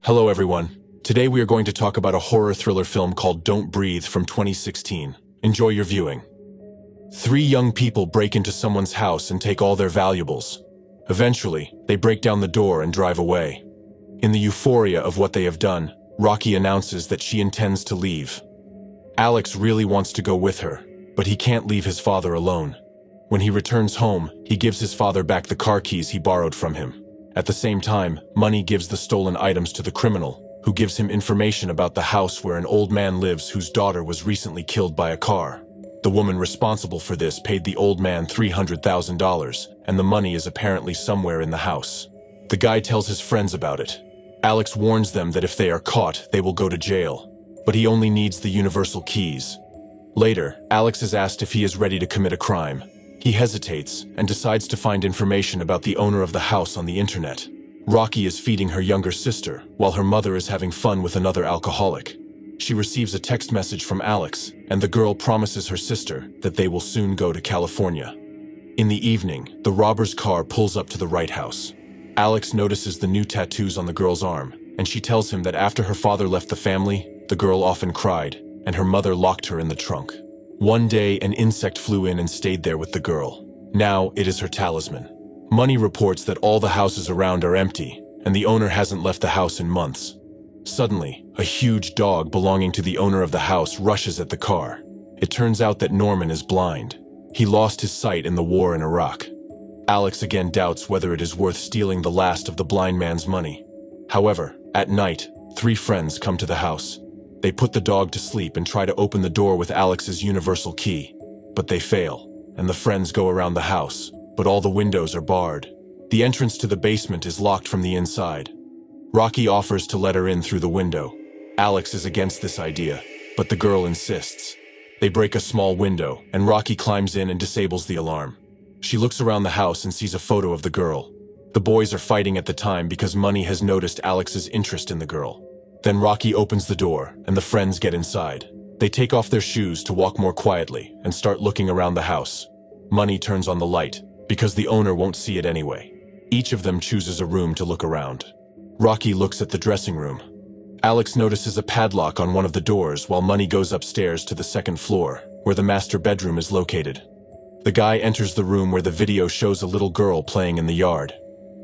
Hello everyone. Today we are going to talk about a horror thriller film called Don't Breathe from 2016. Enjoy your viewing. Three young people break into someone's house and take all their valuables. Eventually, they break down the door and drive away. In the euphoria of what they have done, Rocky announces that she intends to leave. Alex really wants to go with her, but he can't leave his father alone. When he returns home, he gives his father back the car keys he borrowed from him. At the same time, Money gives the stolen items to the criminal, who gives him information about the house where an old man lives whose daughter was recently killed by a car. The woman responsible for this paid the old man $300,000, and the money is apparently somewhere in the house. The guy tells his friends about it. Alex warns them that if they are caught, they will go to jail, but he only needs the universal keys. Later, Alex is asked if he is ready to commit a crime. He hesitates and decides to find information about the owner of the house on the internet. Rocky is feeding her younger sister, while her mother is having fun with another alcoholic. She receives a text message from Alex, and the girl promises her sister that they will soon go to California. In the evening, the robber's car pulls up to the Wright house. Alex notices the new tattoos on the girl's arm, and she tells him that after her father left the family, the girl often cried, and her mother locked her in the trunk. One day, an insect flew in and stayed there with the girl. Now, it is her talisman. Money reports that all the houses around are empty, and the owner hasn't left the house in months. Suddenly, a huge dog belonging to the owner of the house rushes at the car. It turns out that Norman is blind. He lost his sight in the war in Iraq. Alex again doubts whether it is worth stealing the last of the blind man's money. However, at night, three friends come to the house. They put the dog to sleep and try to open the door with Alex's universal key, but they fail, and the friends go around the house, but all the windows are barred. The entrance to the basement is locked from the inside. Rocky offers to let her in through the window. Alex is against this idea, but the girl insists. They break a small window, and Rocky climbs in and disables the alarm. She looks around the house and sees a photo of the girl. The boys are fighting at the time because Money has noticed Alex's interest in the girl. Then Rocky opens the door, and the friends get inside. They take off their shoes to walk more quietly and start looking around the house. Money turns on the light, because the owner won't see it anyway. Each of them chooses a room to look around. Rocky looks at the dressing room. Alex notices a padlock on one of the doors while Money goes upstairs to the second floor, where the master bedroom is located. The guy enters the room where the video shows a little girl playing in the yard.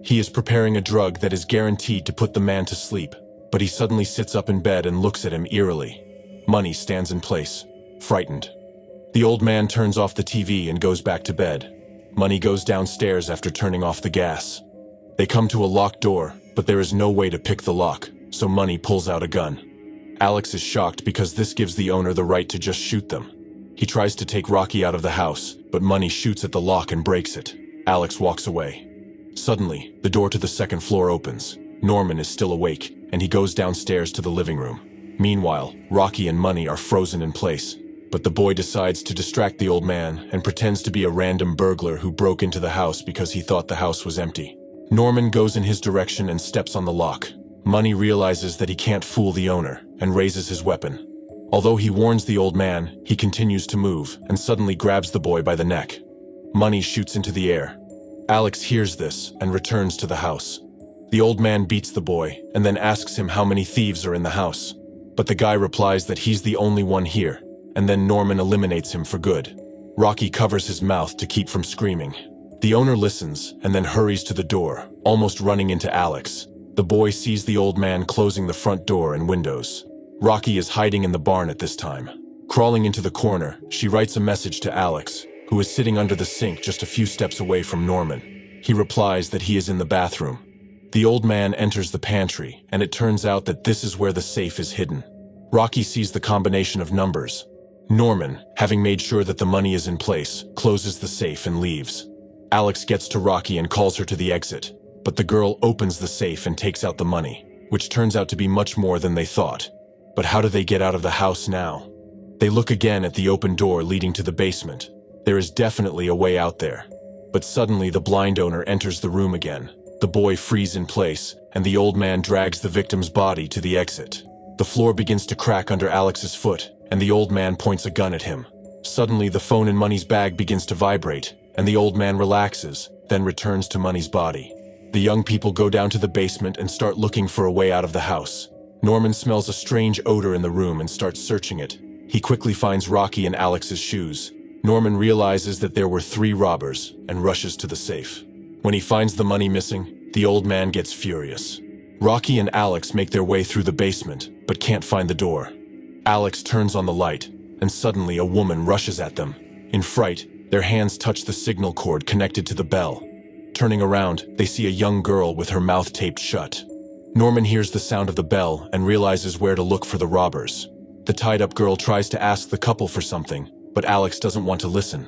He is preparing a drug that is guaranteed to put the man to sleep, but he suddenly sits up in bed and looks at him eerily. Money stands in place, frightened. The old man turns off the TV and goes back to bed. Money goes downstairs after turning off the gas. They come to a locked door, but there is no way to pick the lock, so Money pulls out a gun. Alex is shocked because this gives the owner the right to just shoot them. He tries to take Rocky out of the house, but Money shoots at the lock and breaks it. Alex walks away. Suddenly, the door to the second floor opens. Norman is still awake, and he goes downstairs to the living room. Meanwhile, Rocky and Money are frozen in place, but the boy decides to distract the old man and pretends to be a random burglar who broke into the house because he thought the house was empty. Norman goes in his direction and steps on the lock. Money realizes that he can't fool the owner and raises his weapon. Although he warns the old man, he continues to move and suddenly grabs the boy by the neck. Money shoots into the air. Alex hears this and returns to the house. The old man beats the boy and then asks him how many thieves are in the house. But the guy replies that he's the only one here, and then Norman eliminates him for good. Rocky covers his mouth to keep from screaming. The owner listens and then hurries to the door, almost running into Alex. The boy sees the old man closing the front door and windows. Rocky is hiding in the barn at this time. Crawling into the corner, she writes a message to Alex, who is sitting under the sink just a few steps away from Norman. He replies that he is in the bathroom. The old man enters the pantry, and it turns out that this is where the safe is hidden. Rocky sees the combination of numbers. Norman, having made sure that the money is in place, closes the safe and leaves. Alex gets to Rocky and calls her to the exit, but the girl opens the safe and takes out the money, which turns out to be much more than they thought. But how do they get out of the house now? They look again at the open door leading to the basement. There is definitely a way out there. But suddenly the blind owner enters the room again. The boy frees in place, and the old man drags the victim's body to the exit. The floor begins to crack under Alex's foot, and the old man points a gun at him. Suddenly, the phone in Money's bag begins to vibrate, and the old man relaxes, then returns to Money's body. The young people go down to the basement and start looking for a way out of the house. Norman smells a strange odor in the room and starts searching it. He quickly finds Rocky and Alex's shoes. Norman realizes that there were 3 robbers and rushes to the safe. When he finds the money missing, the old man gets furious. Rocky and Alex make their way through the basement, but can't find the door. Alex turns on the light, and suddenly a woman rushes at them. In fright, their hands touch the signal cord connected to the bell. Turning around, they see a young girl with her mouth taped shut. Norman hears the sound of the bell and realizes where to look for the robbers. The tied-up girl tries to ask the couple for something, but Alex doesn't want to listen.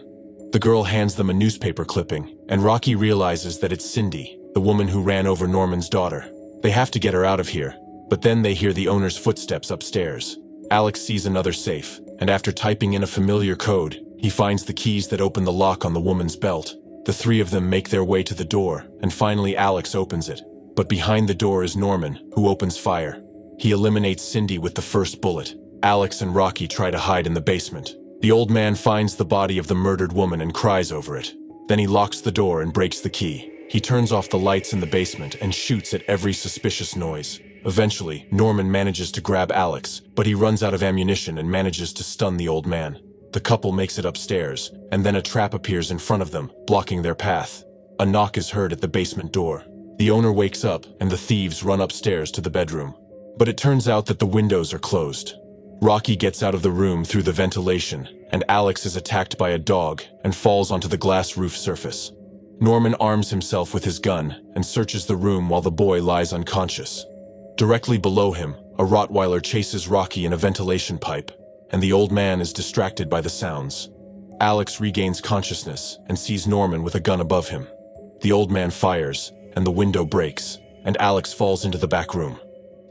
The girl hands them a newspaper clipping, and Rocky realizes that it's Cindy, the woman who ran over Norman's daughter. They have to get her out of here, but then they hear the owner's footsteps upstairs. Alex sees another safe, and after typing in a familiar code, he finds the keys that open the lock on the woman's belt. The 3 of them make their way to the door, and finally Alex opens it. But behind the door is Norman, who opens fire. He eliminates Cindy with the first bullet. Alex and Rocky try to hide in the basement. The old man finds the body of the murdered woman and cries over it. Then he locks the door and breaks the key. He turns off the lights in the basement and shoots at every suspicious noise. Eventually, Norman manages to grab Alex, but he runs out of ammunition and manages to stun the old man. The couple makes it upstairs, and then a trap appears in front of them, blocking their path. A knock is heard at the basement door. The owner wakes up, and the thieves run upstairs to the bedroom. But it turns out that the windows are closed. Rocky gets out of the room through the ventilation, and Alex is attacked by a dog and falls onto the glass roof surface. Norman arms himself with his gun and searches the room while the boy lies unconscious. Directly below him, a Rottweiler chases Rocky in a ventilation pipe, and the old man is distracted by the sounds. Alex regains consciousness and sees Norman with a gun above him. The old man fires, and the window breaks, and Alex falls into the back room.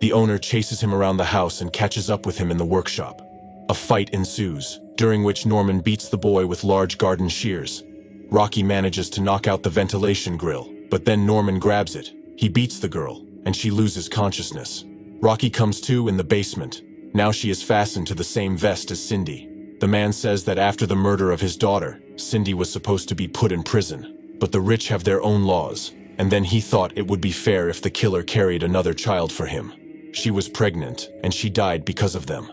The owner chases him around the house and catches up with him in the workshop. A fight ensues, during which Norman beats the boy with large garden shears. Rocky manages to knock out the ventilation grill, but then Norman grabs it. He beats the girl, and she loses consciousness. Rocky comes to in the basement. Now she is fastened to the same vest as Cindy. The man says that after the murder of his daughter, Cindy was supposed to be put in prison. But the rich have their own laws, and then he thought it would be fair if the killer carried another child for him. She was pregnant, and she died because of them.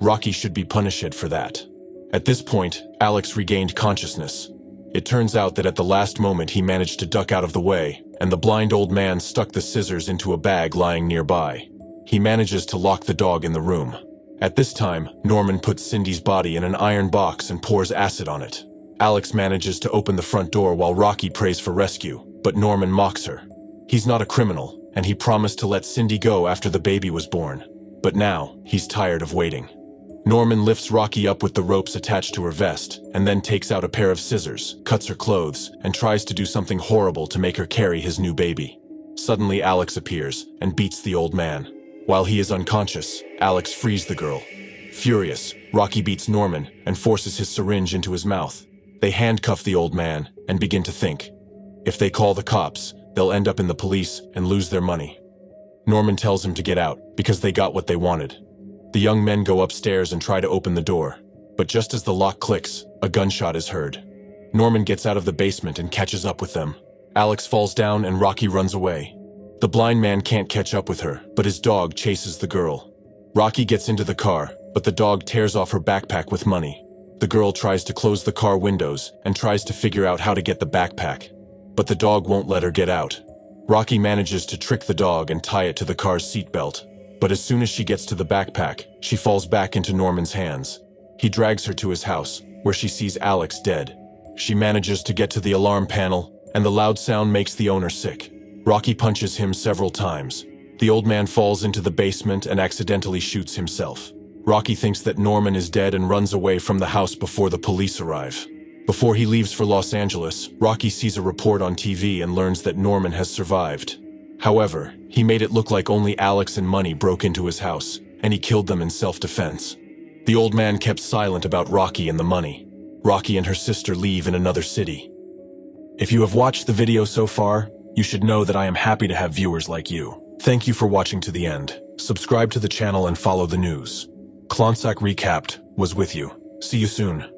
Rocky should be punished for that. At this point, Alex regained consciousness. It turns out that at the last moment he managed to duck out of the way, and the blind old man stuck the scissors into a bag lying nearby. He manages to lock the dog in the room. At this time, Norman puts Cindy's body in an iron box and pours acid on it. Alex manages to open the front door while Rocky prays for rescue, but Norman mocks her. He's not a criminal, and he promised to let Cindy go after the baby was born. But now, he's tired of waiting. Norman lifts Rocky up with the ropes attached to her vest, and then takes out a pair of scissors, cuts her clothes, and tries to do something horrible to make her carry his new baby. Suddenly, Alex appears and beats the old man. While he is unconscious, Alex frees the girl. Furious, Rocky beats Norman and forces his syringe into his mouth. They handcuff the old man and begin to think. If they call the cops, they'll end up in the police and lose their money. Norman tells him to get out because they got what they wanted. The young men go upstairs and try to open the door, but just as the lock clicks, a gunshot is heard. Norman gets out of the basement and catches up with them. Alex falls down and Rocky runs away. The blind man can't catch up with her, but his dog chases the girl. Rocky gets into the car, but the dog tears off her backpack with money. The girl tries to close the car windows and tries to figure out how to get the backpack, but the dog won't let her get out. Rocky manages to trick the dog and tie it to the car's seatbelt, but as soon as she gets to the backpack, she falls back into Norman's hands. He drags her to his house, where she sees Alex dead. She manages to get to the alarm panel, and the loud sound makes the owner sick. Rocky punches him several times. The old man falls into the basement and accidentally shoots himself. Rocky thinks that Norman is dead and runs away from the house before the police arrive. Before he leaves for Los Angeles, Rocky sees a report on TV and learns that Norman has survived. However, he made it look like only Alex and Money broke into his house, and he killed them in self-defense. The old man kept silent about Rocky and the money. Rocky and her sister leave in another city. If you have watched the video so far, you should know that I am happy to have viewers like you. Thank you for watching to the end. Subscribe to the channel and follow the news. Klontsak Recapped was with you. See you soon.